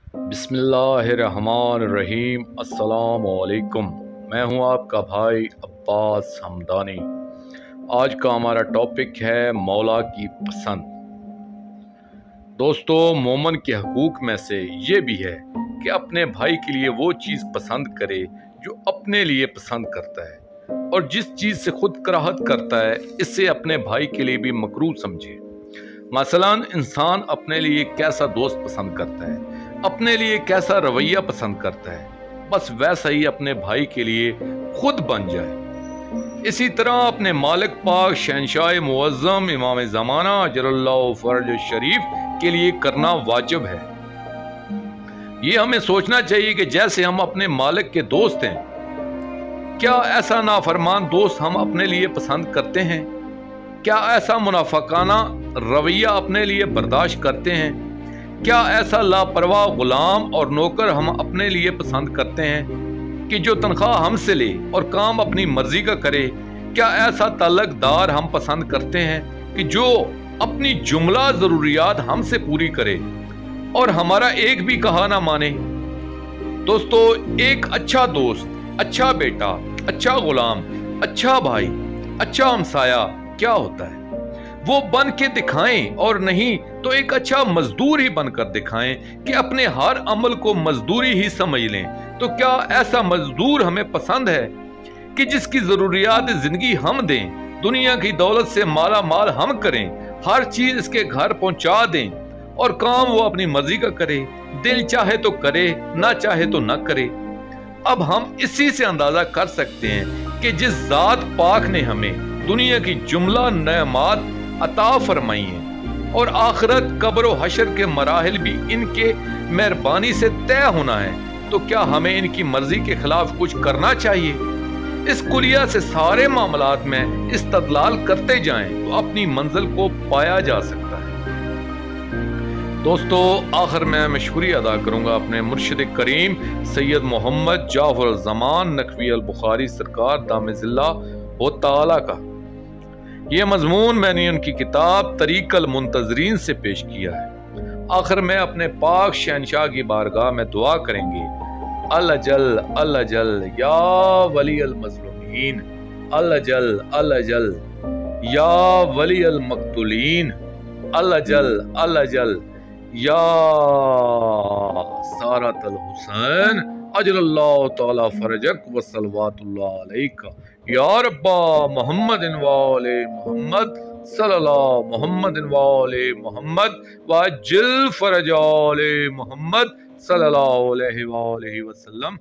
बिस्मिल्लाहिर्रहमानिर्रहीम। अस्सलाम वालेकुम। मैं हूं आपका भाई अब्बास हमदानी। आज का हमारा टॉपिक है मौला की पसंद। दोस्तों, मोमन के हकूक़ में से ये भी है कि अपने भाई के लिए वो चीज़ पसंद करे जो अपने लिए पसंद करता है, और जिस चीज़ से खुद कराहत करता है इससे अपने भाई के लिए भी मकरूह समझे। मसलन, इंसान अपने लिए कैसा दोस्त पसंद करता है, अपने लिए कैसा रवैया पसंद करता है, बस वैसा ही अपने भाई के लिए खुद बन जाए। इसी तरह अपने मालिक पाक शहंशाह मुअज़्ज़म इमाम ज़माना अजरल्लाहु फ़रज शरीफ के लिए करना वाजिब है। ये हमें सोचना चाहिए कि जैसे हम अपने मालिक के दोस्त हैं, क्या ऐसा नाफरमान दोस्त हम अपने लिए पसंद करते हैं? क्या ऐसा मुनाफिकाना रवैया अपने लिए बर्दाश्त करते हैं? क्या ऐसा लापरवाह गुलाम और नौकर हम अपने लिए पसंद करते हैं कि जो तनख्वाह हमसे ले और काम अपनी मर्जी का करे? क्या ऐसा ताल्लुकदार हम पसंद करते हैं कि जो अपनी जुमला ज़रूरियात हमसे पूरी करे और हमारा एक भी कहा ना माने? दोस्तों, एक अच्छा दोस्त, अच्छा बेटा, अच्छा गुलाम, अच्छा भाई, अच्छा हमसाया क्या होता है? वो बन के दिखाएं, और नहीं तो एक अच्छा मजदूर ही बनकर दिखाएं कि अपने हर अमल को मजदूरी ही समझ लें। तो क्या ऐसा मजदूर हमें पसंद है कि जिसकी जरूरियात जिंदगी हम दें, दुनिया की दौलत से माला माल हम करें, हर चीज इसके घर पहुंचा दें और काम वो अपनी मर्जी का करे, दिल चाहे तो करे, ना चाहे तो ना करे? अब हम इसी से अंदाजा कर सकते हैं कि जिस जात पाक ने हमें दुनिया की जुमला नेमात अता फरमाई है और आखिरत कब्र व हशर के मराहिल भी इनके मेहरबानी से तय होना है, तो क्या हमें इनकी मर्जी के खिलाफ कुछ करना चाहिए? इस कुलिया से सारे मामलात में इस्तदलाल करते जाएं तो अपनी मंजिल को पाया जा सकता है। दोस्तों, आखिर में मशकूरी अदा करूंगा अपने मुर्शिद करीम सैयद मोहम्मद जाफर ज़मान नकवी अल बुखारी सरकार दामजिल्ला व ताला का। ये मजमून मैंने उनकी किताब तरीक़ अल मुंतज़रीन से पेश किया है। आखिर में अपने पाक शहंशाह की बारगाह में दुआ करेंगे, अल-अजल अल-अजल या वली अल मज़लूमीन, अल-अजल अल-अजल या वली अल मक़तूलीन, अल-अजल अल-अजल या सारत अल हुसैन अजलल्लाहु तआला फरजक व सलवातुल्लाह अलैका या रब्बा मुहम्मदिन व आले मुहम्मद सल्लल्लाहु मुहम्मदिन व आले मुहम्मद व अज्जिल फरज आले मुहम्मद सल्लल्लाहु अलैहि व आलिहि वसल्लम।